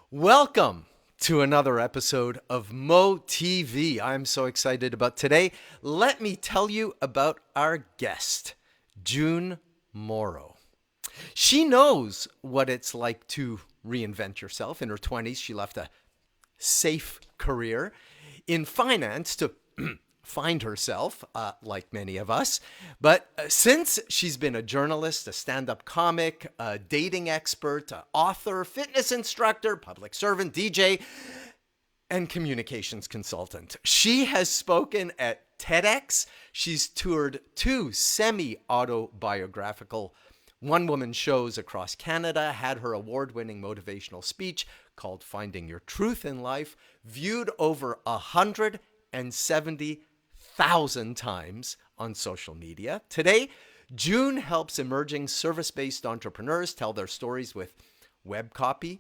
Welcome to another episode of moTV. I'm so excited about today. Let me tell you about our guest, June Morrow. She knows what it's like to reinvent yourself. In her 20s, she left a safe career in finance to find herself, like many of us. But since she's been a journalist, a stand-up comic, a dating expert, an author, fitness instructor, public servant, DJ, and communications consultant, she has spoken at TEDx. She's toured two semi-autobiographical one-woman shows across Canada, had her award-winning motivational speech called Finding Your Truth in Life, viewed over 170,000 times on social media. Today, June helps emerging service-based entrepreneurs tell their stories with web copy,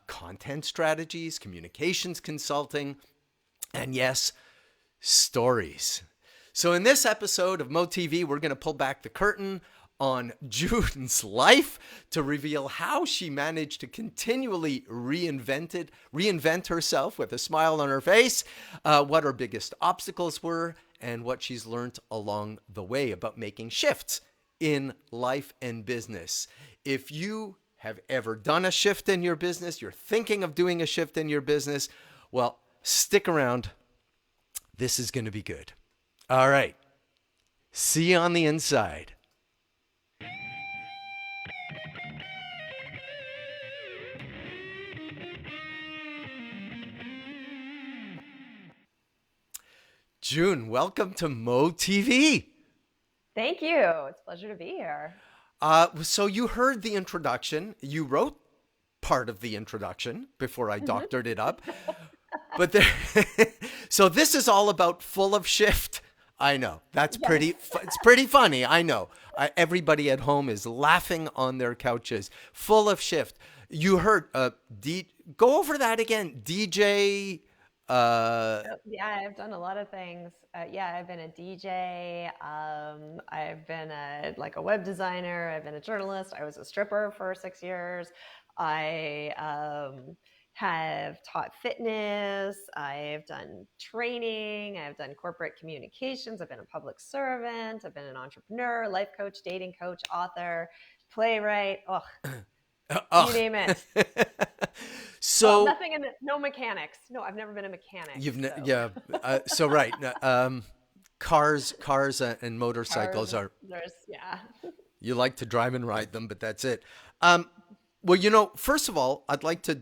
content strategies, communications consulting, and yes, stories. So in this episode of moTV, we're going to pull back the curtain on June's life to reveal how she managed to continually reinvent herself with a smile on her face, what her biggest obstacles were, and what she's learned along the way about making shifts in life and business. If you have ever done a shift in your business, you're thinking of doing a shift in your business, well, stick around. This is going to be good. All right. See you on the inside. June, welcome to moTV. Thank you. It's a pleasure to be here. So you heard the introduction. You wrote part of the introduction before I doctored it up. But there, so this is all about full of shift. I know that's Yes. it's pretty funny. I know everybody at home is laughing on their couches. Full of shift. You heard go over that again. DJ. Yeah, I've done a lot of things. Yeah, I've been a DJ. I've been a web designer. I've been a journalist. I was a stripper for 6 years. I have taught fitness. I've done training. I've done corporate communications. I've been a public servant. I've been an entrepreneur, life coach, dating coach, author, playwright. Oh, you Oh. name it. Well, So nothing no mechanics. No, I've never been a mechanic. So yeah. So right. Cars and cars, motorcycles are, yeah. you like to drive and ride them, but that's it. Well, first of all, I'd like to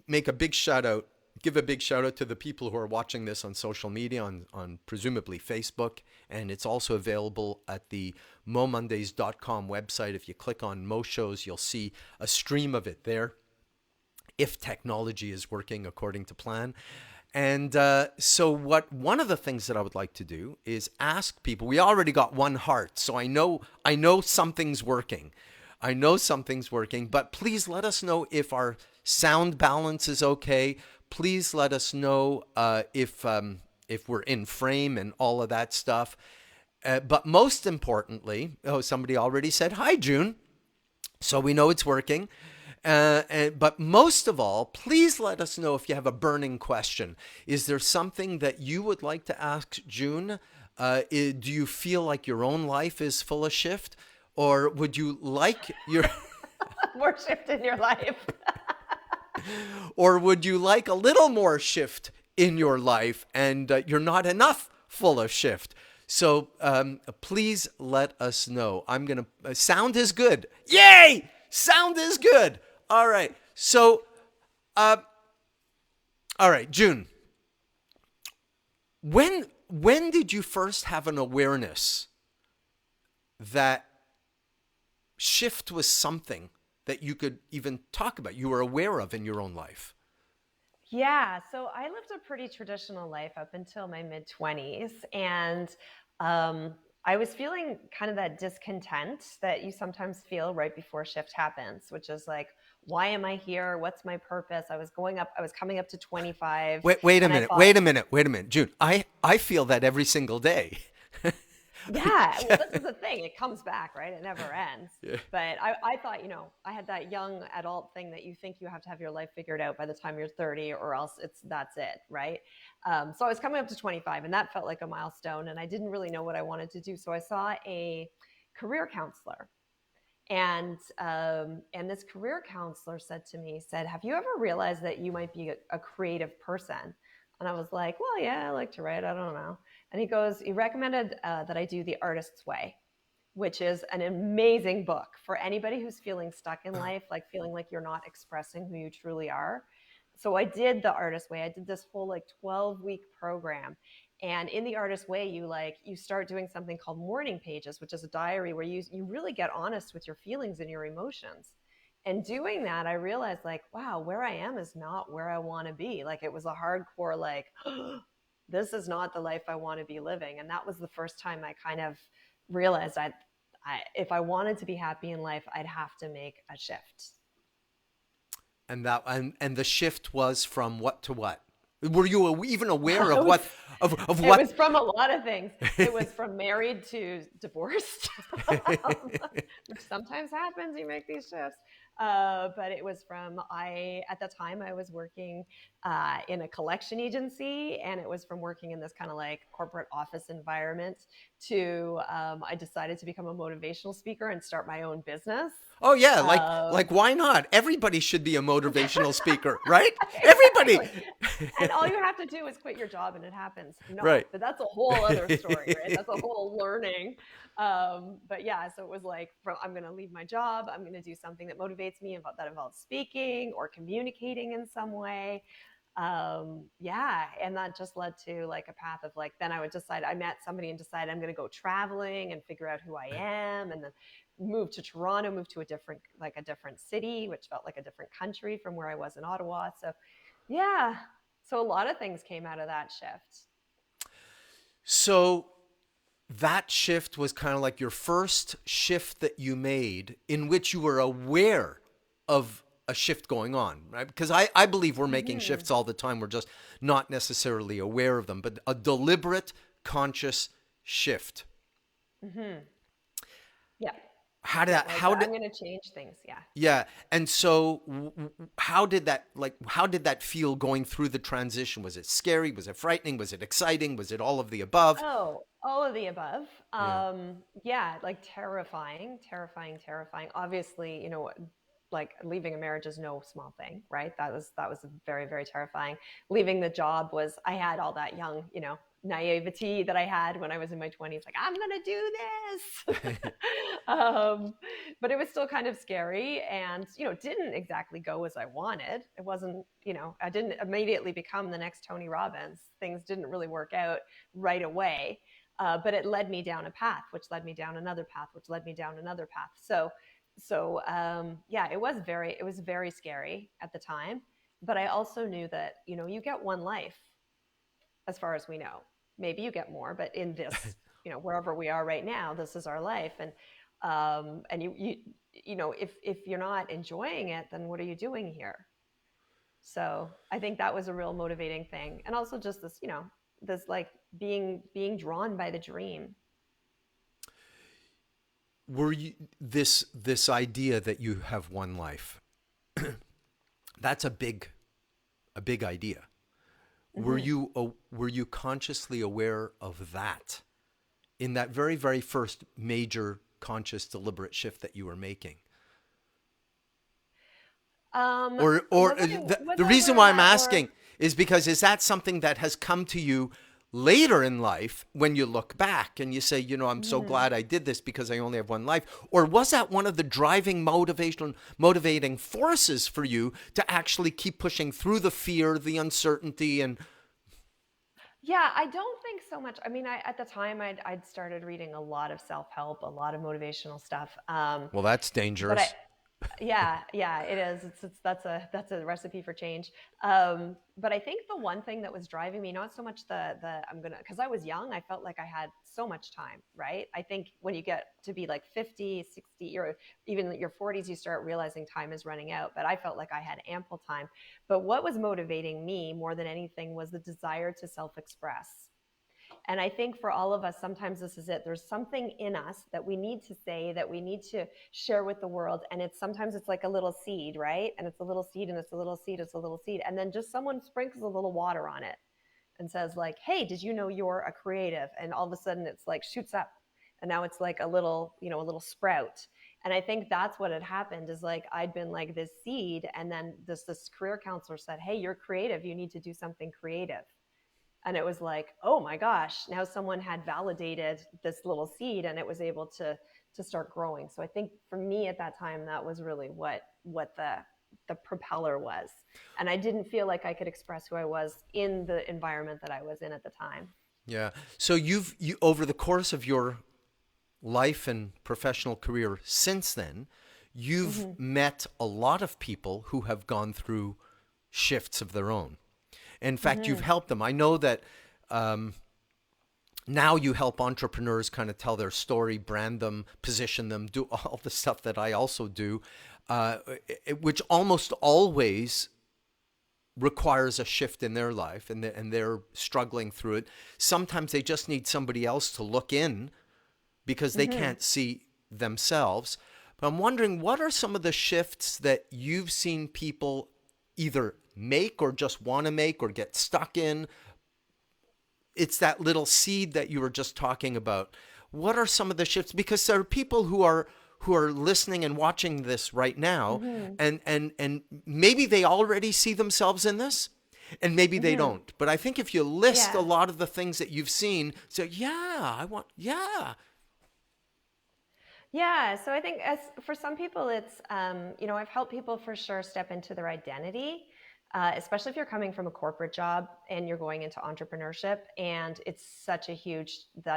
make a big shout out, give a big shout out to the people who are watching this on social media, on presumably Facebook. And it's also available at the momondays.com website. If you click on Mo Shows, you'll see a stream of it there, if technology is working according to plan. And so one of the things that I would like to do is ask people. We already got one heart, so I know something's working. I know something's working, but please let us know if our sound balance is okay. Please let us know if we're in frame and all of that stuff. But most importantly, somebody already said hi, June, so we know it's working. But most of all, please let us know if you have a burning question. Is there something that you would like to ask June? Do you feel like your own life is full of shift? Or would you like your... More shift in your life. or would you like a little more shift in your life and you're not enough full of shift? So please let us know. I'm going to... sound is good. Yay! Sound is good. All right. So, all right, June. When did you first have an awareness that shift was something that you could even talk about, you were aware of in your own life? Yeah, so I lived a pretty traditional life up until my mid-20s, and I was feeling kind of that discontent that you sometimes feel right before shift happens, which is like, why am I here? What's my purpose? I was coming up to 25. Wait a and I minute. thought, Wait a minute, June. I feel that every single day. Yeah, well, this is the thing. It comes back, right? It never ends. Yeah. But I thought, I had that young adult thing that you think you have to have your life figured out by the time you're 30, or else that's it, right? So I was coming up to 25, and that felt like a milestone, and I didn't really know what I wanted to do. So I saw a career counselor, and this career counselor said, "Have you ever realized that you might be a creative person?" And I was like, "Well, yeah, I like to write. I don't know." And he recommended that I do The Artist's Way, which is an amazing book for anybody who's feeling stuck in life, like feeling like you're not expressing who you truly are. So I did The Artist's Way. I did this whole like 12-week program. And in The Artist's Way, you start doing something called morning pages, which is a diary where you really get honest with your feelings and your emotions. And doing that, I realized like, wow, where I am is not where I want to be. Like it was a hardcore like this is not the life I want to be living. And that was the first time I kind of realized if I wanted to be happy in life, I'd have to make a shift. And the shift was from what to what? Were you even aware it of was what of it what? was from a lot of things. It was from married to divorced, which sometimes happens. You make these shifts. But it was from at the time I was working in a collection agency, and it was from working in this kind of like corporate office environment to I decided to become a motivational speaker and start my own business. Oh yeah, Um, why not? Everybody should be a motivational speaker, right? Everybody. exactly. And all you have to do is quit your job and it happens. No, Right. but that's a whole other story, right? That's a whole learning. But yeah, so it was like, I'm going to leave my job. I'm going to do something that motivates me, that involves speaking or communicating in some way. Yeah. And that just led to like a path of like, then I met somebody and decided I'm going to go traveling and figure out who I am. And then moved to Toronto, moved to a different city, which felt like a different country from where I was in Ottawa. So yeah. So a lot of things came out of that shift. So that shift was kind of like your first shift that you made in which you were aware of a shift going on, right? Because I believe we're making Mm-hmm. shifts all the time. We're just not necessarily aware of them, but a deliberate, conscious shift. Mm-hmm. Yeah. How did Yeah. that, Like how I'm did, going to change things. Yeah. yeah. And so how did that feel going through the transition? Was it scary? Was it frightening? Was it exciting? Was it all of the above? Oh, all of the above. Yeah. Yeah, like terrifying, terrifying, terrifying. Obviously, like leaving a marriage is no small thing, right? That was very, very terrifying. Leaving the job I had all that young, naivety that I had when I was in my 20s, like I'm gonna do this. um, but it was still kind of scary, and didn't exactly go as I wanted. It wasn't, I didn't immediately become the next Tony Robbins. Things didn't really work out right away. But it led me down a path, which led me down another path, which led me down another path. So yeah, it was very scary at the time. But I also knew that you get one life, as far as we know. Maybe you get more, but in this, wherever we are right now, this is our life. And if you're not enjoying it, then what are you doing here? So I think that was a real motivating thing. And also just this like being drawn by the dream. Were you this idea that you have one life? That's a big idea. Were Mm-hmm. you were you consciously aware of that in that very very first major conscious deliberate shift that you were making? Or Was the I reason aware of why I'm that, or asking is because is that something that has come to you later in life when you look back and you say, I'm so Mhm. glad I did this because I only have one life? Or was that one of the driving motivating forces for you to actually keep pushing through the fear, the uncertainty, and Yeah, I don't think so much. I mean, at the time I'd started reading a lot of self-help, a lot of motivational stuff. well, that's But I dangerous. Yeah, it is. That's a recipe for change. But I think the one thing that was driving me, not so much because I was young, I felt like I had so much time, right? I think when you get to be like 50, 60, or even your 40s, you start realizing time is running out. But I felt like I had ample time. But what was motivating me more than anything was the desire to self-express. And I think for all of us, sometimes this is it. There's something in us that we need to say, that we need to share with the world. And sometimes it's like a little seed, right? And it's a little seed, and it's a little seed, it's a little seed. And then just someone sprinkles a little water on it and says like, hey, did you know you're a creative? And all of a sudden it's like shoots up. And now it's like a little, a little sprout. And I think that's what had happened, is like I'd been like this seed, and then this career counselor said, hey, you're creative, you need to do something creative. And it was like, oh my gosh, now someone had validated this little seed, and it was able to start growing. So I think for me at that time, that was really what the propeller was. And I didn't feel like I could express who I was in the environment that I was in at the time. Yeah. So you over the course of your life and professional career since then, you've met a lot of people who have gone through shifts of their own. In fact, you've helped them. I know that now you help entrepreneurs kind of tell their story, brand them, position them, do all the stuff that I also do, which almost always requires a shift in their life, and they're struggling through it. Sometimes they just need somebody else to look in because they can't see themselves. But I'm wondering, what are some of the shifts that you've seen people either make or just want to make or get stuck in? It's that little seed that you were just talking about. What are some of the shifts? Because there are people who are listening and watching this right now, and maybe they already see themselves in this, and maybe they don't. But I think if you list a lot of the things that you've seen, so Yeah, so I think for some people, it's, I've helped people for sure step into their identity, especially if you're coming from a corporate job and you're going into entrepreneurship. And that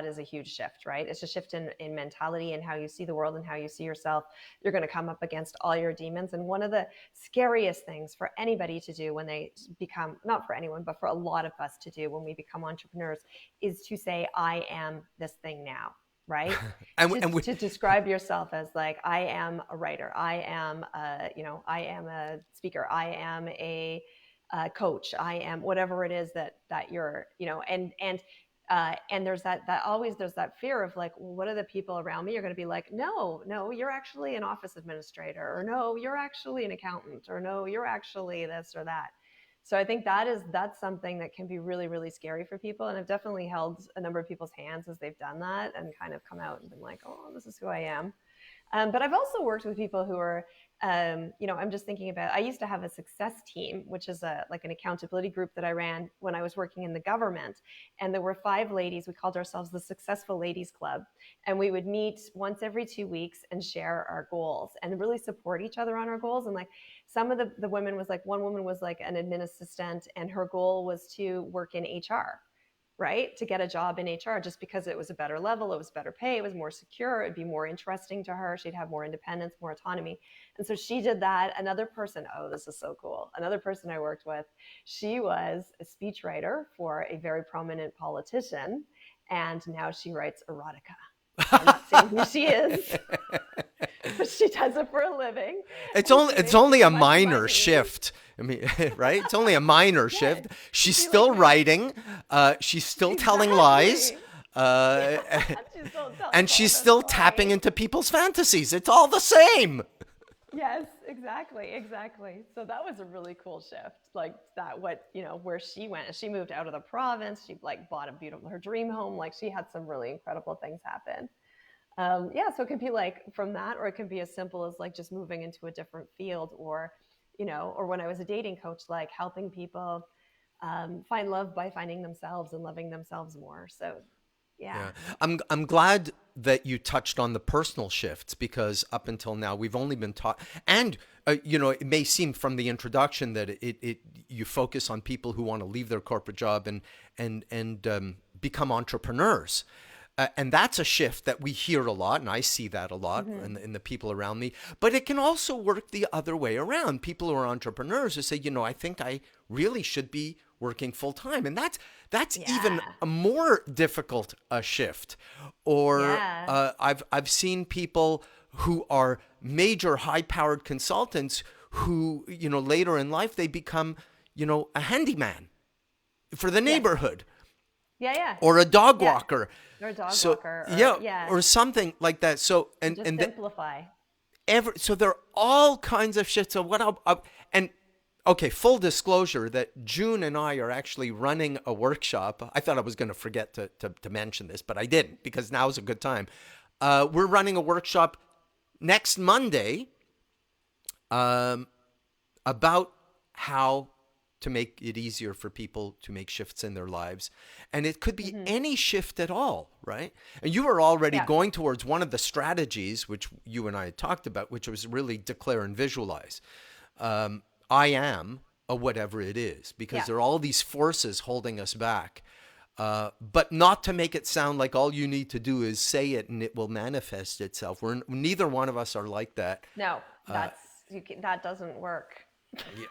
is a huge shift, right? It's a shift in mentality and how you see the world and how you see yourself. You're going to come up against all your demons. And one of the scariest things for anybody to do when they become, not for anyone, but for a lot of us to do when we become entrepreneurs, is to say, I am this thing now. Right? To describe yourself as like, I am a writer, I am a speaker, I am a coach, I am whatever it is that you're, and there's there's that fear of like, well, what are the people around me are going to be like? No, you're actually an office administrator, or no, you're actually an accountant, or no, you're actually this or that. So I think that's something that can be really, really scary for people. And I've definitely held a number of people's hands as they've done that and kind of come out and been like, oh, this is who I am. But I've also worked with people who are, I'm just thinking about, I used to have a success team, which is like an accountability group that I ran when I was working in the government. And there were 5 ladies. We called ourselves the Successful Ladies Club. And we would meet once every 2 weeks and share our goals and really support each other on our goals. And like some of the women was like, one woman was like an admin assistant, and her goal was to work in HR. Right? To get a job in HR, just because it was a better level, it was better pay, it was more secure, it'd be more interesting to her. She'd have more independence, more autonomy. And so she did that. Another person, oh, this is so cool. Another person I worked with, she was a speechwriter for a very prominent politician. And now she writes erotica. I'm not saying who she is, but she does it for a living. It's only a minor shift. I mean, right? It's only a minor shift. She's still writing. She's still telling lies. And she's still tapping into people's fantasies. It's all the same. Yes, exactly. So that was a really cool shift. Like that, where she went. She moved out of the province. She like bought her dream home. Like she had some really incredible things happen. So it can be like from that, or it can be as simple as like just moving into a different field, or when I was a dating coach, like helping people find love by finding themselves and loving themselves more. So, yeah. I'm glad that you touched on the personal shifts, because up until now we've only been taught, and it may seem from the introduction that you focus on people who want to leave their corporate job and become entrepreneurs. And that's a shift that we hear a lot, and I see that a lot in the people around me. But it can also work the other way around. People who are entrepreneurs who say, I think I really should be working full time, and that's even a more difficult shift. Or I've seen people who are major high-powered consultants who later in life they become a handyman for the neighborhood. Yeah, yeah, or a dog yeah. walker. Or a dog So walker, or yeah, yeah, or something like that. So just simplify. so there are all kinds of shit. So and okay, full disclosure that June and I are actually running a workshop. I thought I was going to forget to mention this, but I didn't, because now's a good time. We're running a workshop next Monday, um, about how to make it easier for people to make shifts in their lives. And it could be Hmm. any shift at all, right? And you were already Yeah. going towards one of the strategies, which you and I had talked about, which was really declare and visualize. I am a whatever it is, because Yeah. there are all these forces holding us back. But not to make it sound like all you need to do is say it and it will manifest itself. Neither one of us are like that. No, that doesn't work. Yeah.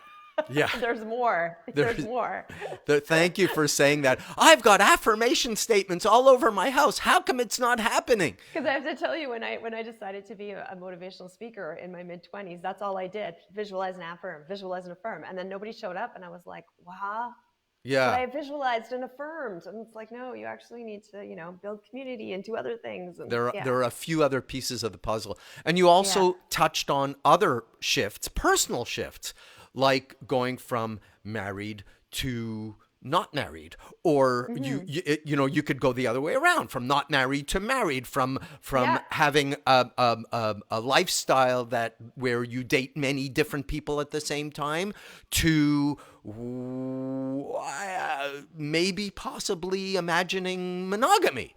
Yeah. There's more. There's There's, more. Thank you for saying that. I've got affirmation statements all over my house. How come it's not happening? Because I have to tell you, when I decided to be a motivational speaker in my mid-20s, that's all I did: visualize and affirm, visualize and affirm, and then nobody showed up, and I was like, wow. But Yeah. I visualized and affirmed, and it's like, no, you actually need to, build community and do other things, and yeah, There are a few other pieces of the puzzle. And you yeah. also touched on other shifts, personal shifts, like going from married to not married, or Hmm. you could go the other way around, from not married to married, from Yeah. having a lifestyle that where you date many different people at the same time, to maybe possibly imagining monogamy.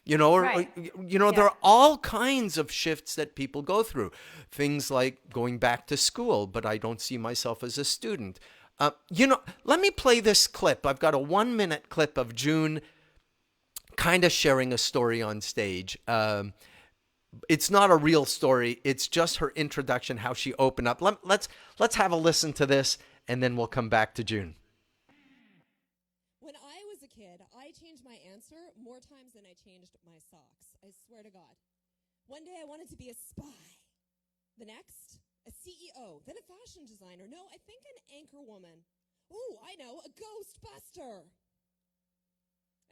Right. There Yeah. are all kinds of shifts that people go through. Things like going back to school, but I don't see myself as a student. Let me play this clip. I've got a 1 minute clip of June kind of sharing a story on stage. It's not a real story. It's just her introduction, how she opened up. Let's have a listen to this, and then we'll come back to June. When I was a kid, I changed my answer more times than I changed my socks. I swear to God. One day I wanted to be a spy. The next, a CEO. Then a fashion designer. No, I think an anchor woman. Oh, I know, a ghostbuster.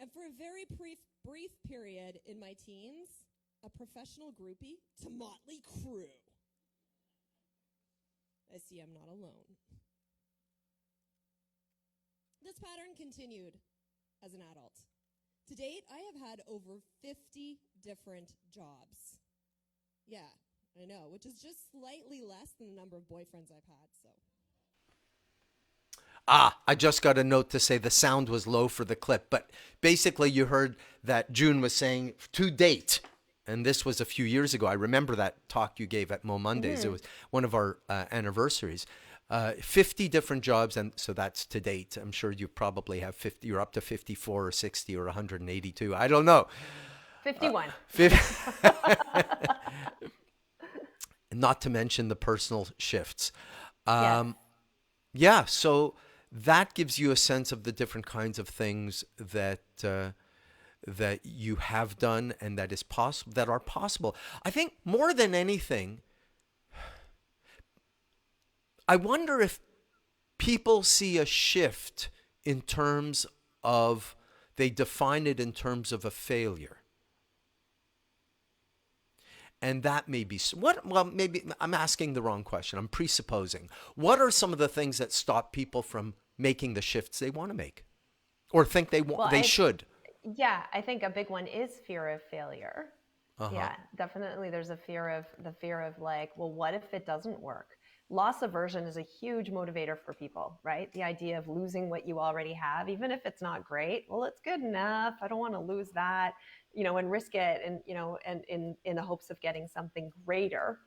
And for a very brief period in my teens, a professional groupie to Motley Crue. I see I'm not alone. This pattern continued as an adult. To date, I have had over 50 different jobs. Yeah, I know, which is just slightly less than the number of boyfriends I've had, so. I just got a note to say the sound was low for the clip, but basically you heard that June was saying to date, and this was a few years ago. I remember that talk you gave at Mo Mondays. It Hmm. was one of our anniversaries. 50 different jobs, and so that's to date. I'm sure you probably have 50. You're up to 54 or 60 or 182. I don't know. 51. Not to mention the personal shifts. Yes. Yeah, so that gives you a sense of the different kinds of things that you have done and that are possible. I think more than anything, I wonder if people see a shift in terms of, they define it in terms of a failure. And that may be what, well, maybe I'm asking the wrong question. I'm presupposing. What are some of the things that stop people from making the shifts they want to make, or think Well, they should? yeah, I think a big one is fear of failure. Uh-huh. Yeah, definitely. There's the fear of like, well, what if it doesn't work? Loss aversion is a huge motivator for people, right? The idea of losing what you already have, even if it's not great. Well, it's good enough. I don't want to lose that, and risk it, and and in the hopes of getting something greater.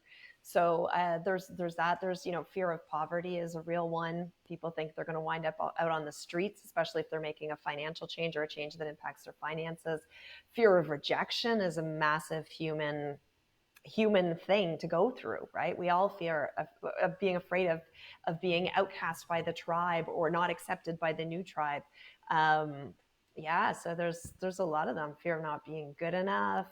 So there's that. There's fear of poverty is a real one. People think they're going to wind up out on the streets, especially if they're making a financial change or a change that impacts their finances. Fear of rejection is a massive human thing to go through, right? We all fear of being afraid of being outcast by the tribe or not accepted by the new tribe. Yeah, so there's a lot of them. Fear of not being good enough,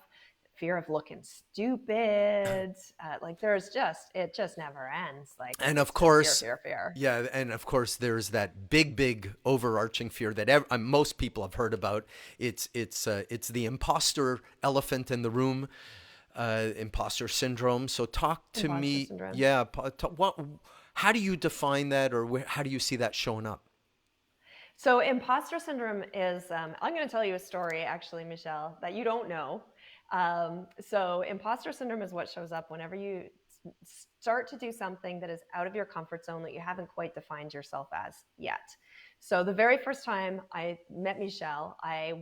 fear of looking stupid. Like it just never ends. Like, And it's of just course, fear. yeah, and of course, there's that big overarching fear that most people have heard about. It's the imposter elephant in the room, imposter syndrome. So talk to Imposter me. syndrome. Yeah, how do you define that, or how do you see that showing up? So imposter syndrome is, I'm going to tell you a story actually, Michelle, that you don't know. So imposter syndrome is what shows up whenever you start to do something that is out of your comfort zone that you haven't quite defined yourself as yet. So the very first time I met Michelle, I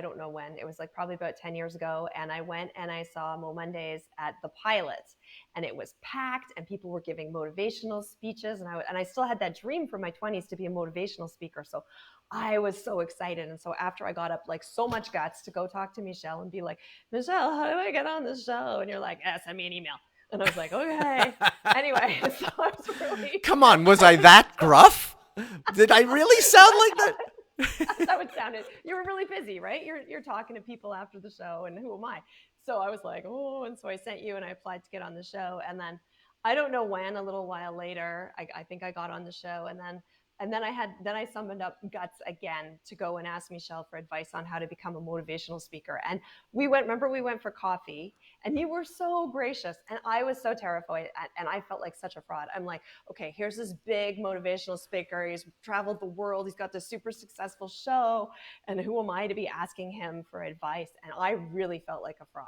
don't know when, it was like probably about 10 years ago. And I went and I saw Mo Mondays at the Pilot, and it was packed and people were giving motivational speeches. And I still had that dream from my 20s to be a motivational speaker. So I was so excited. And so after I got up, like, so much guts to go talk to Michelle and be like, Michelle, how do I get on the show? And you're like, send me an email. And I was like, okay. Anyway, so I was really... Come on, was I that gruff? Did I really sound like that? That would sound it. You were really busy, right? You're talking to people after the show, and who am I? So I was like, oh, and so I sent you, and I applied to get on the show, and then I don't know when, a little while later, I think I got on the show, and then I summoned up guts again to go and ask Michelle for advice on how to become a motivational speaker. And we went for coffee, and you were so gracious, and I was so terrified, and I felt like such a fraud. I'm like, okay, here's this big motivational speaker. He's traveled the world. He's got this super successful show, and who am I to be asking him for advice? And I really felt like a fraud.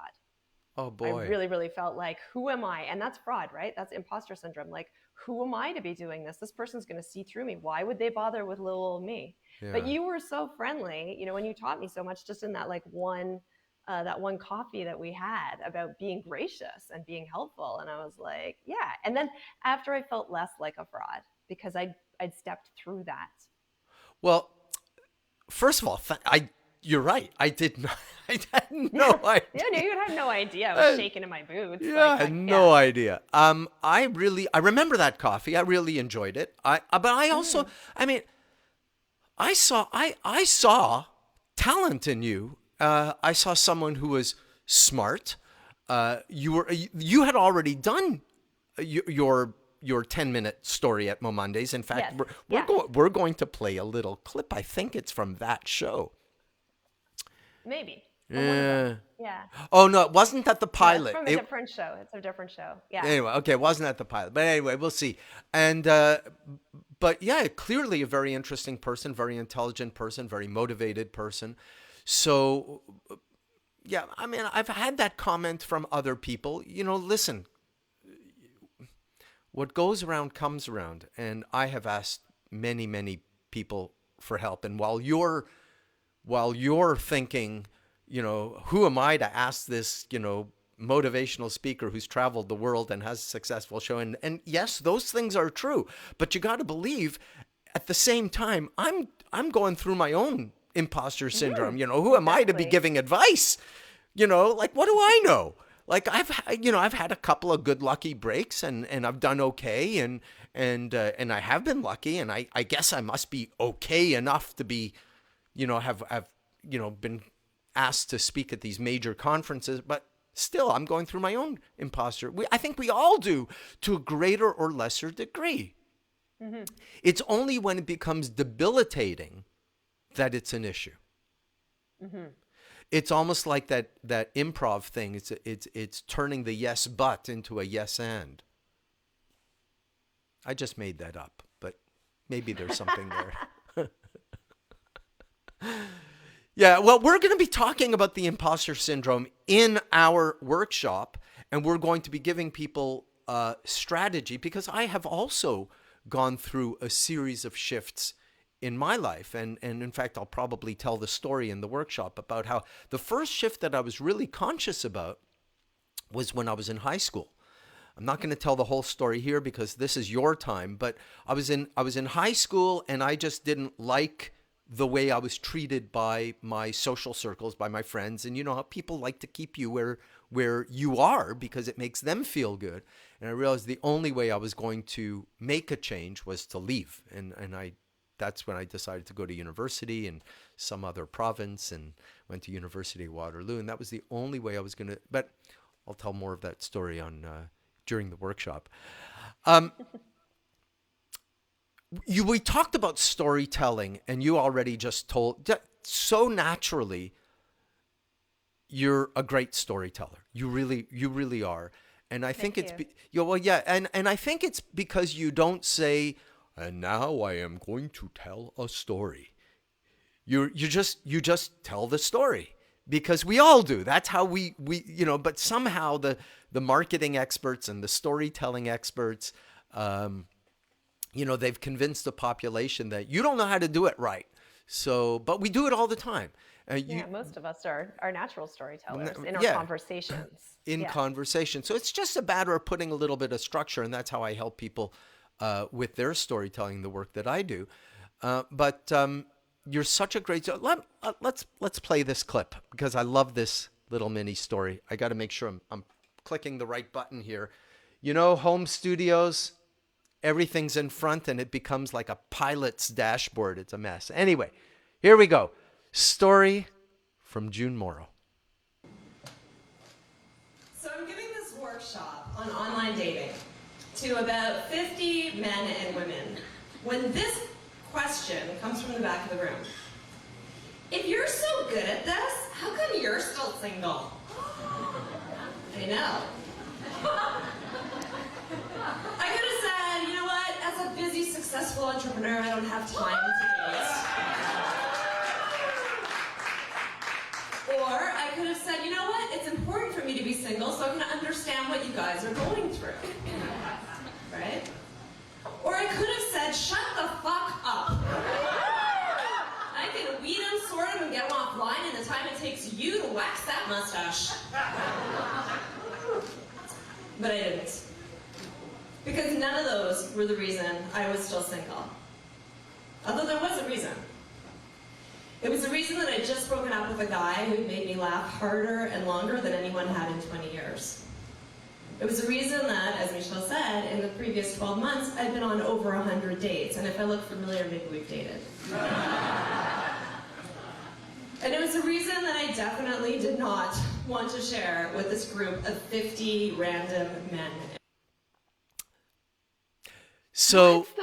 Oh boy. I really, really felt like, who am I? And that's fraud, right? That's imposter syndrome. Like, who am I to be doing this? This person's going to see through me. Why would they bother with little old me? Yeah. But you were so friendly, and you taught me so much just in that that one coffee that we had, about being gracious and being helpful. And I was like, yeah. And then after, I felt less like a fraud because I'd stepped through that. Well, first of all, you're right. I did not. I had no idea. Yeah, no, you had no idea. I was shaking in my boots. Yeah, I had no idea. I remember that coffee. I really enjoyed it. But I also, I saw talent in you. I saw someone who was smart. You had already done your 10-minute story at Mo Mondays. In fact, yes. we're going to play a little clip. I think it's from that show. Maybe. Yeah. Yeah. Oh no, it wasn't at the Pilot. It's from a different show. It's a different show. Yeah. Anyway, okay, it wasn't at the Pilot, but anyway, we'll see. And but yeah, clearly a very interesting person, very intelligent person, very motivated person. So yeah, I've had that comment from other people. Listen, what goes around comes around, and I have asked many people for help. And while you're thinking, who am I to ask this, motivational speaker who's traveled the world and has a successful show? And yes, those things are true, but you got to believe at the same time, I'm going through my own imposter syndrome. Who am I to be giving advice? Like, what do I know? Like, I've had a couple of good lucky breaks, and I've done okay, and I have been lucky, and I guess I must be okay enough to be, have been asked to speak at these major conferences, but still I'm going through my own imposter. I think we all do, to a greater or lesser degree. Mm-hmm. It's only when it becomes debilitating that it's an issue. Mm-hmm. It's almost like that improv thing. It's turning the yes but into a yes and. I just made that up, but maybe there's something there. Yeah, well, we're going to be talking about the imposter syndrome in our workshop, and we're going to be giving people strategy, because I have also gone through a series of shifts in my life. And in fact, I'll probably tell the story in the workshop about how the first shift that I was really conscious about was when I was in high school. I'm not going to tell the whole story here because this is your time, but I was in high school, and I just didn't like the way I was treated by my social circles, by my friends. And you know how people like to keep you where you are because it makes them feel good. And I realized the only way I was going to make a change was to leave. And that's when I decided to go to university in some other province and went to University of Waterloo. And that was the only way I was going to, but I'll tell more of that story on during the workshop. We talked about storytelling, and you already just told so naturally you're a great storyteller. You really are. And I think it's well, yeah, and I think it's because you don't say, and now I am going to tell a story. You just tell the story, because we all do. That's how we but somehow the marketing experts and the storytelling experts, they've convinced the population that you don't know how to do it right. So, but we do it all the time. Most of us are natural storytellers in our conversations. In conversation. So it's just a matter of putting a little bit of structure, and that's how I help people with their storytelling, the work that I do. But you're such a great. Let's play this clip, because I love this little mini story. I got to make sure I'm clicking the right button here. Home studios, everything's in front, and it becomes like a pilot's dashboard. It's a mess. Anyway, here we go. Story from June Morrow. So I'm giving this workshop on online dating to about 50 men and women when this question comes from the back of the room. If you're so good at this, how come you're still single? I know. I could have said, you know what, as a busy, successful entrepreneur, I don't have time to date. Or I could have said, you know what, it's important for me to be single so I can understand what you guys are going through. Right? Or I could have said, shut the fuck up. I can weed them, sort them, and get them offline in the time it takes you to wax that mustache. But I didn't. Because none of those were the reason I was still single. Although there was a reason. It was the reason that I'd just broken up with a guy who made me laugh harder and longer than anyone had in 20 years. It was the reason that, as Michelle said, in the previous 12 months, I'd been on over 100 dates. And if I look familiar, maybe we've dated. And it was the reason that I definitely did not want to share with this group of 50 random men. So What's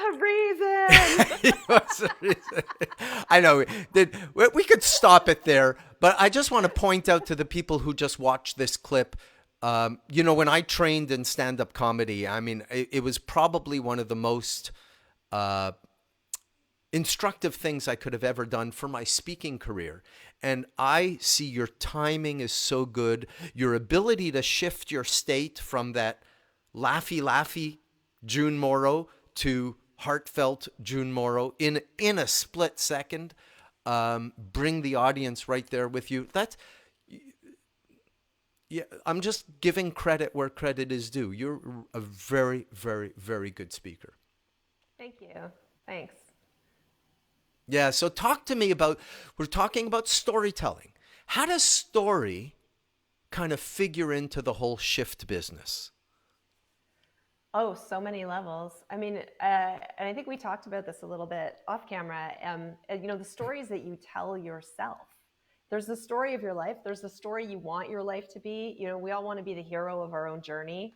the reason? I know we could stop it there, but I just want to point out to the people who just watched this clip. When I trained in stand-up comedy, I mean, it was probably one of the most instructive things I could have ever done for my speaking career. And I see your timing is so good. Your ability to shift your state from that laughy June Morrow to heartfelt June Morrow in a split second, bring the audience right there with you. I'm just giving credit where credit is due. You're a very, very, very good speaker. Thank you. Thanks. Yeah, so talk to me we're talking about storytelling. How does story kind of figure into the whole shift business? Oh, so many levels. I mean, and I think we talked about this a little bit off camera. The stories that you tell yourself. There's the story of your life. There's the story you want your life to be. We all want to be the hero of our own journey.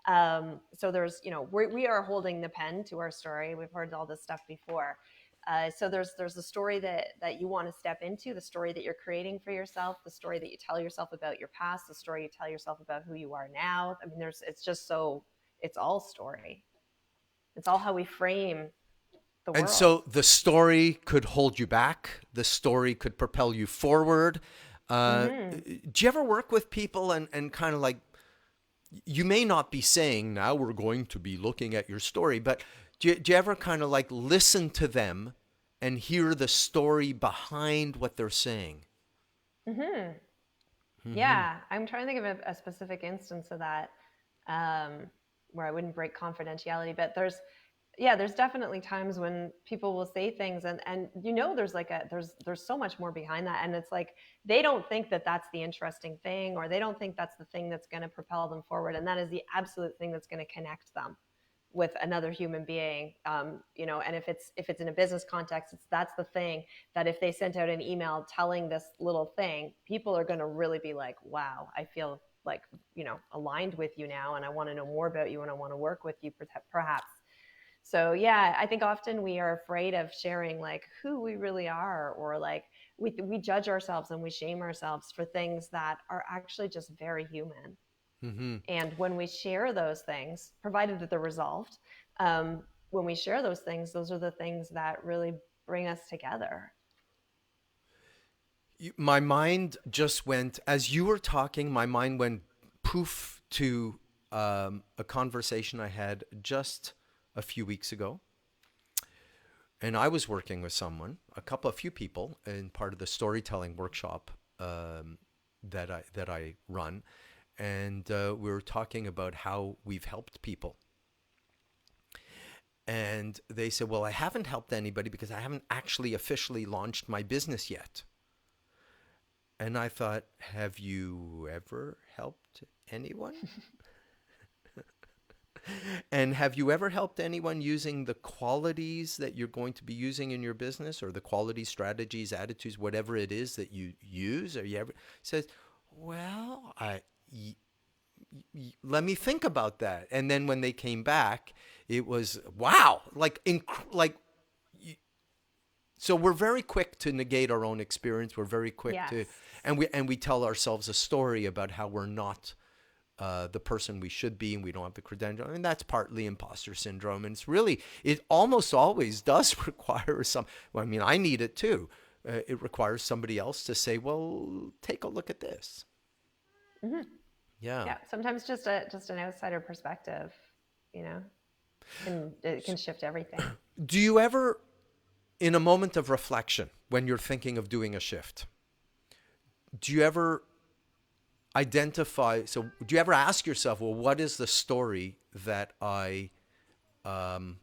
So there's, we are holding the pen to our story. We've heard all this stuff before. So there's the story that you want to step into, the story that you're creating for yourself, the story that you tell yourself about your past, the story you tell yourself about who you are now. I mean, it's all story. It's all how we frame the world. And so the story could hold you back. The story could propel you forward. Do you ever work with people and kind of like, you may not be saying, now we're going to be looking at your story, but do you ever kind of like listen to them and hear the story behind what they're saying? Yeah, I'm trying to think of a specific instance of that where I wouldn't break confidentiality, but there's definitely times when people will say things and there's so much more behind that, and it's like they don't think that that's the interesting thing, or they don't think that's the thing that's going to propel them forward, and that is the absolute thing that's going to connect them with another human being, and if it's in a business context, that's the thing, that if they sent out an email telling this little thing, people are going to really be like, wow, I feel like, aligned with you now, and I want to know more about you, and I want to work with you, perhaps. So yeah, I think often we are afraid of sharing like who we really are, or like we judge ourselves and we shame ourselves for things that are actually just very human. Mm-hmm. And when we share those things, provided that they're resolved, when we share those things, those are the things that really bring us together. My mind just went, as you were talking, my mind went poof to a conversation I had just a few weeks ago. And I was working with someone, a few people in part of the storytelling workshop that I run. And we were talking about how we've helped people. And they said, well, I haven't helped anybody because I haven't actually officially launched my business yet. And I thought, have you ever helped anyone? And have you ever helped anyone using the qualities that you're going to be using in your business, or the quality, strategies, attitudes, whatever it is that you use? Or you ever says, well, let me think about that. And then when they came back, it was wow, so we're very quick to negate our own experience. We're very quick Yes. to, and we tell ourselves a story about how we're not the person we should be, and we don't have the credential. And that's partly imposter syndrome. And it almost always does require well, I mean, I need it too. It requires somebody else to say, well, take a look at this. Mm-hmm. Yeah. Yeah. Sometimes just an outsider perspective, it can shift everything. Do you ever, in a moment of reflection, when you're thinking of doing a shift, do you ever ask yourself, well, what is the story that I am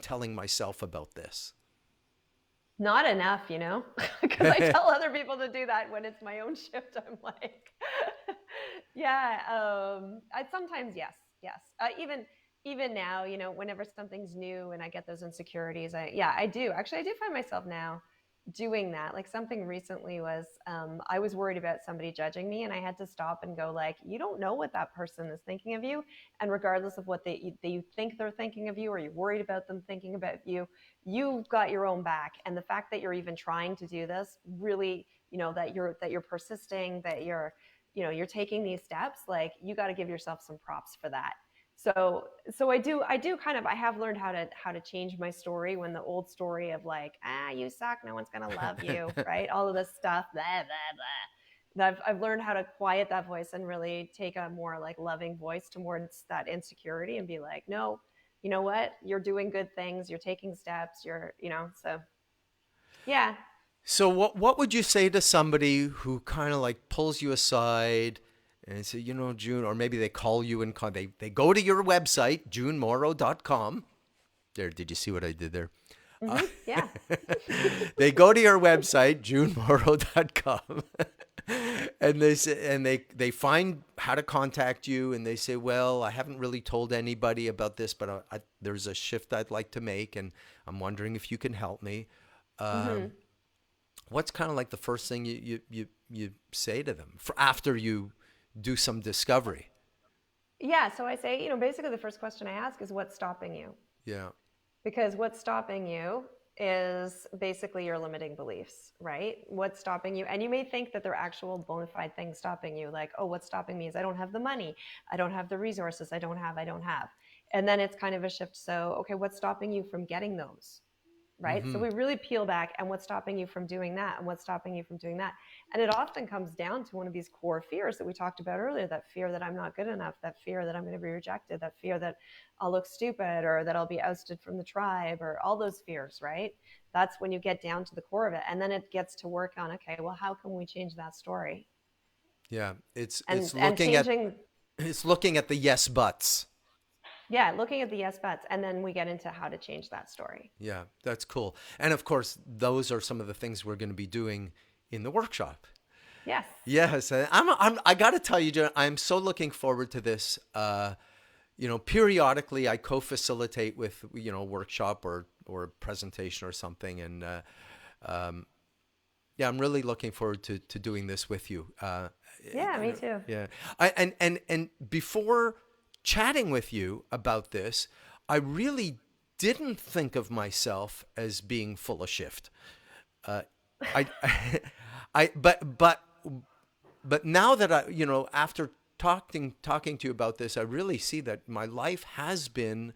telling myself about this? Not enough, because I tell other people to do that when it's my own shift. I'm like, yeah, I sometimes, yes. Even now, whenever something's new and I get those insecurities, I do find myself now doing that. Like something recently was, I was worried about somebody judging me, and I had to stop and go like, you don't know what that person is thinking of you. And regardless of what you think they're thinking of you, or you're worried about them thinking about you, you've got your own back. And the fact that you're even trying to do this really, that you're persisting, that you're taking these steps, like you got to give yourself some props for that. So I do kind of, I have learned how to change my story when the old story of like, you suck, no one's going to love you, right? All of this stuff, blah, blah, blah. I've learned how to quiet that voice and really take a more like loving voice towards that insecurity and be like, no, you know what? You're doing good things. You're taking steps. So yeah. So what would you say to somebody who kind of like pulls you aside and say, June, or maybe they call you and they go to your website, junemorrow.com. There, did you see what I did there? Mm-hmm. Yeah. They go to your website, junemorrow.com, and they say, and they find how to contact you, and they say, well, I haven't really told anybody about this, but there's a shift I'd like to make, and I'm wondering if you can help me. What's kind of like the first thing you say to them after you do some discovery? Yeah. So I say, basically the first question I ask is, what's stopping you? Yeah. Because what's stopping you is basically your limiting beliefs, right? What's stopping you? And you may think that they're actual bona fide things stopping you. Like, oh, what's stopping me is I don't have the money. I don't have the resources. I don't have. And then it's kind of a shift. So, okay, what's stopping you from getting those? Right? Mm-hmm. So we really peel back, and what's stopping you from doing that, and what's stopping you from doing that. And it often comes down to one of these core fears that we talked about earlier, that fear that I'm not good enough, that fear that I'm going to be rejected, that fear that I'll look stupid, or that I'll be ousted from the tribe, or all those fears, right? That's when you get down to the core of it. And then it gets to work on, okay, well, how can we change that story? Yeah. It's looking at the yes buts. Yeah, looking at the yes buts, and then we get into how to change that story. Yeah, that's cool. And of course, those are some of the things we're going to be doing in the workshop. Yes. Yes, I got to tell you, Jen, I'm so looking forward to this. periodically I co-facilitate with, a workshop or a presentation or something. And yeah, I'm really looking forward to doing this with you. Yeah, me too. Yeah. And before chatting with you about this, I really didn't think of myself as being full of shift. I, but now that after talking to you about this, I really see that my life has been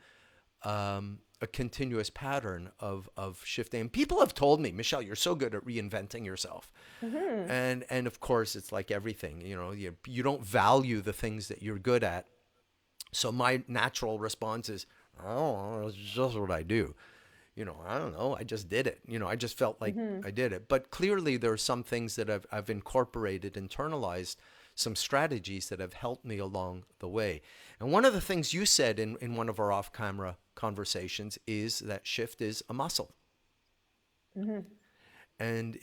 a continuous pattern of shifting. And people have told me, Michelle, you're so good at reinventing yourself. Mm-hmm. And of course, it's like everything, you don't value the things that you're good at. So my natural response is, oh, it's just what I do. I don't know. I just did it. I just felt like I did it. But clearly there are some things that I've incorporated, internalized, some strategies that have helped me along the way. And one of the things you said in one of our off-camera conversations is that shift is a muscle. Mm-hmm. And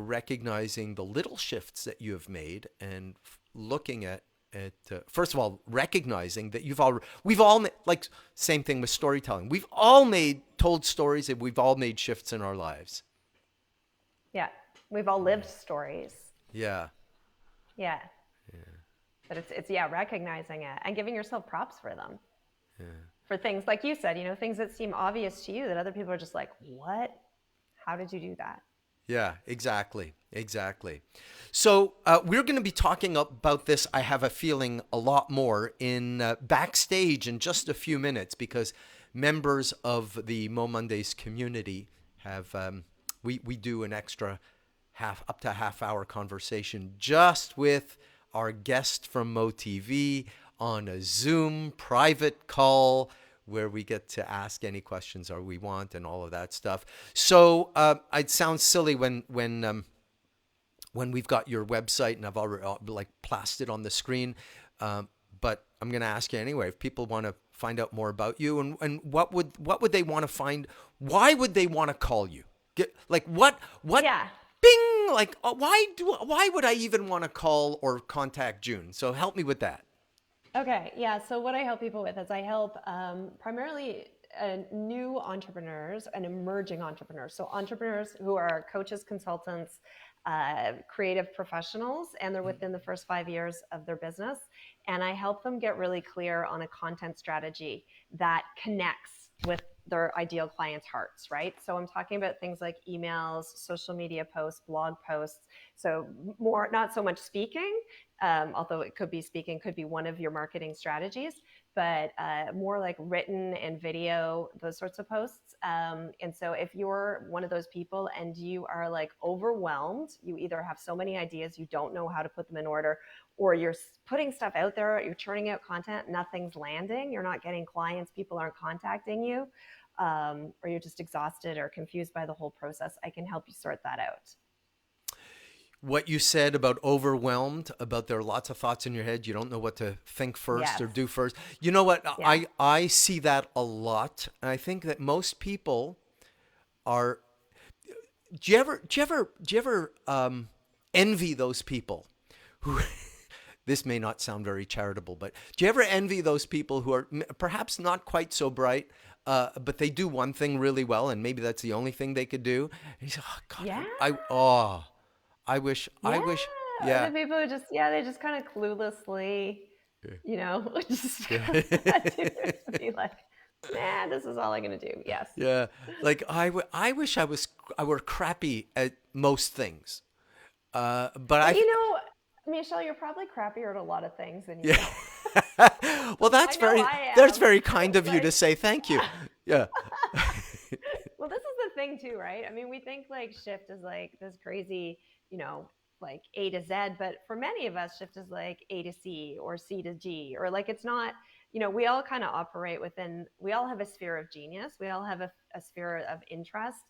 recognizing the little shifts that you have made and looking at first of all, recognizing that we've all like same thing with storytelling. We've all told stories, and we've all made shifts in our lives. Yeah, we've all lived stories. Yeah. Yeah. But it's recognizing it and giving yourself props for them. Yeah. For things like you said, things that seem obvious to you that other people are just like, what? How did you do that? Yeah, exactly. So we're going to be talking about this, I have a feeling, a lot more in backstage in just a few minutes, because members of the Mo Mondays community have, we do an extra up to half hour conversation just with our guest from moTV on a Zoom private call, where we get to ask any questions or we want and all of that stuff. So it sounds silly when we've got your website and I've already plastered on the screen, but I'm going to ask you anyway. If people want to find out more about you, and what would they want to find? Why would they want to call you? What? Yeah. Bing! Why would I even want to call or contact June? So help me with that. Okay, yeah. So what I help people with is I help primarily new entrepreneurs and emerging entrepreneurs. So entrepreneurs who are coaches, consultants, creative professionals, and they're within the first 5 years of their business. And I help them get really clear on a content strategy that connects with their ideal clients' hearts, right? So I'm talking about things like emails, social media posts, blog posts. So more, not so much speaking, although it could be speaking, could be one of your marketing strategies, but more like written and video, those sorts of posts. And so if you're one of those people and you are like overwhelmed, you either have so many ideas, you don't know how to put them in order, or you're putting stuff out there, you're churning out content, nothing's landing, you're not getting clients, people aren't contacting you, or you're just exhausted or confused by the whole process, I can help you sort that out. What you said about overwhelmed, about there are lots of thoughts in your head, you don't know what to think first or do first. You know what? Yeah. I see that a lot. And I think that most people are, do you ever envy those people who, this may not sound very charitable, but do you ever envy those people who are perhaps not quite so bright, but they do one thing really well, and maybe that's the only thing they could do? And you say, oh God, yeah. I wish. The people who just, they just kind of cluelessly, just be like, nah, this is all I'm going to do. Yes. Yeah. Like I wish I were crappy at most things. But Michelle, you're probably crappier at a lot of things than you know. Well, that's very kind of you to say. Thank you. Yeah. Well, this is the thing too, right? I mean, we think like shift is like this crazy, like A to Z, but for many of us, shift is like A to C or C to G, or like it's not, we all kind of operate within, we all have a sphere of genius. We all have a sphere of interest.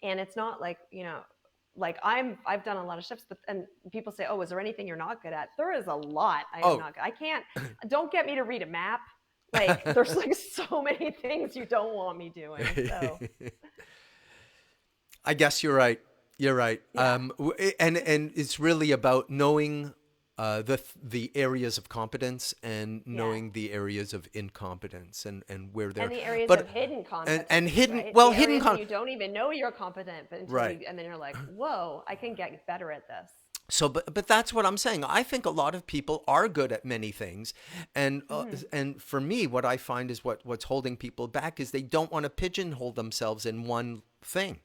And it's not like, like I've done a lot of shifts, and people say, oh, is there anything you're not good at? There is a lot I am not good. I can't, don't get me to read a map. Like there's like so many things you don't want me doing. So I guess you're right. You're right. Yeah. And it's really about knowing the areas of competence and knowing the areas of incompetence and where they're and the areas but of hidden competence, and hidden right? well the hidden areas that you don't even know you're competent, but until right. you, and then you're like, whoa, I can get better at this. So, but that's what I'm saying. I think a lot of people are good at many things, and for me, what I find is what's holding people back is they don't want to pigeonhole themselves in one thing.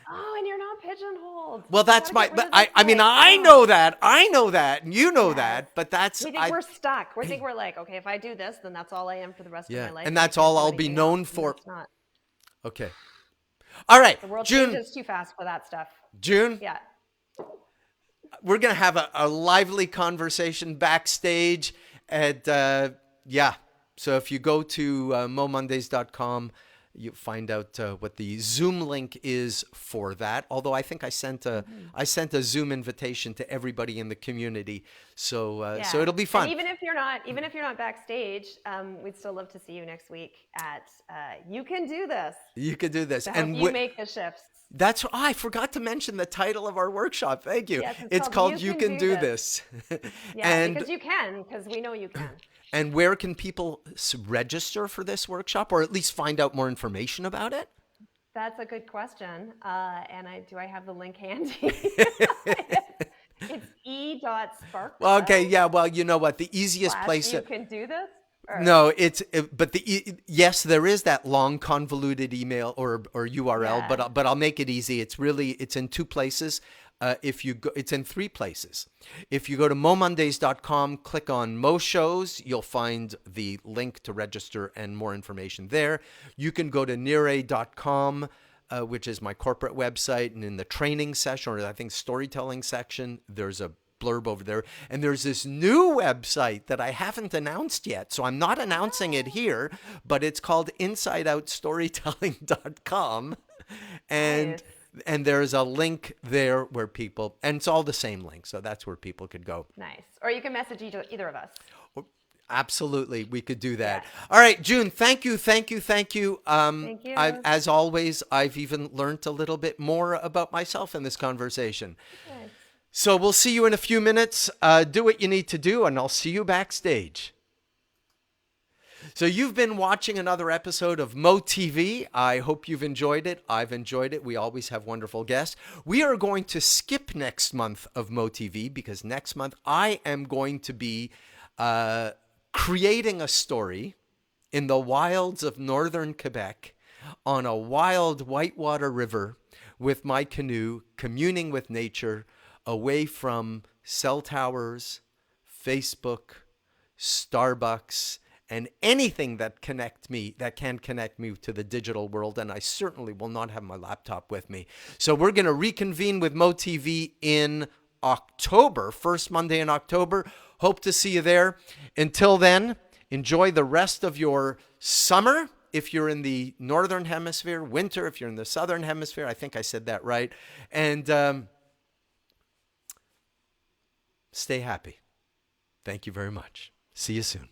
Oh, and you're not pigeonholed. Well, You that's gotta my. get rid But of this I mean, thing. I know that. I know that, and you know Yes. that. But that's We think we're stuck. We think we're like, okay, if I do this, then that's all I am for the rest of my life. and I that's can't all do I'll be anything known else, and for. that's not. Okay. All right, The world June. changes too fast for that stuff. June. Yeah. We're gonna have a lively conversation backstage at so if you go to momondays.com, you find out what the Zoom link is for that, although I think I sent a Zoom invitation to everybody in the community, so so it'll be fun. And even if you're not backstage, we'd still love to see you next week at You Can Do This. You can do this To help you make the shifts. That's I forgot to mention the title of our workshop. Thank you. Yes, it's called You Can Do This. Yeah, because you can, because we know you can. And where can people register for this workshop, or at least find out more information about it? That's a good question. And do I have the link handy? It's e.spark. Well, okay, yeah. Well, you know what? The easiest place. You can do this. Or? No, but yes, there is that long convoluted email or URL, but I'll make it easy. It's in two places. If you go, it's in three places. If you go to momondays.com, click on Mo Shows, you'll find the link to register and more information there. You can go to nire.com, which is my corporate website, and in the training session, or I think storytelling section, there's a blurb over there. And there's this new website that I haven't announced yet, so I'm not announcing it here, but it's called insideoutstorytelling.com. And Nice. And there's a link there where people, and it's all the same link, so that's where people could go. Nice. Or you can message either of us. Absolutely, we could do that. Yes. All right, June, thank you. Thank you. As always, I've even learned a little bit more about myself in this conversation. Nice. So we'll see you in a few minutes. Do what you need to do, and I'll see you backstage. So you've been watching another episode of moTV. I hope you've enjoyed it. I've enjoyed it. We always have wonderful guests. We are going to skip next month of moTV because next month I am going to be creating a story in the wilds of northern Quebec on a wild whitewater river with my canoe, communing with nature, away from cell towers, Facebook, Starbucks, and anything that can connect me to the digital world. And I certainly will not have my laptop with me. So we're going to reconvene with moTV in October, first Monday in October. Hope to see you there. Until then, enjoy the rest of your summer if you're in the northern hemisphere, winter if you're in the southern hemisphere. I think I said that right. And stay happy. Thank you very much. See you soon.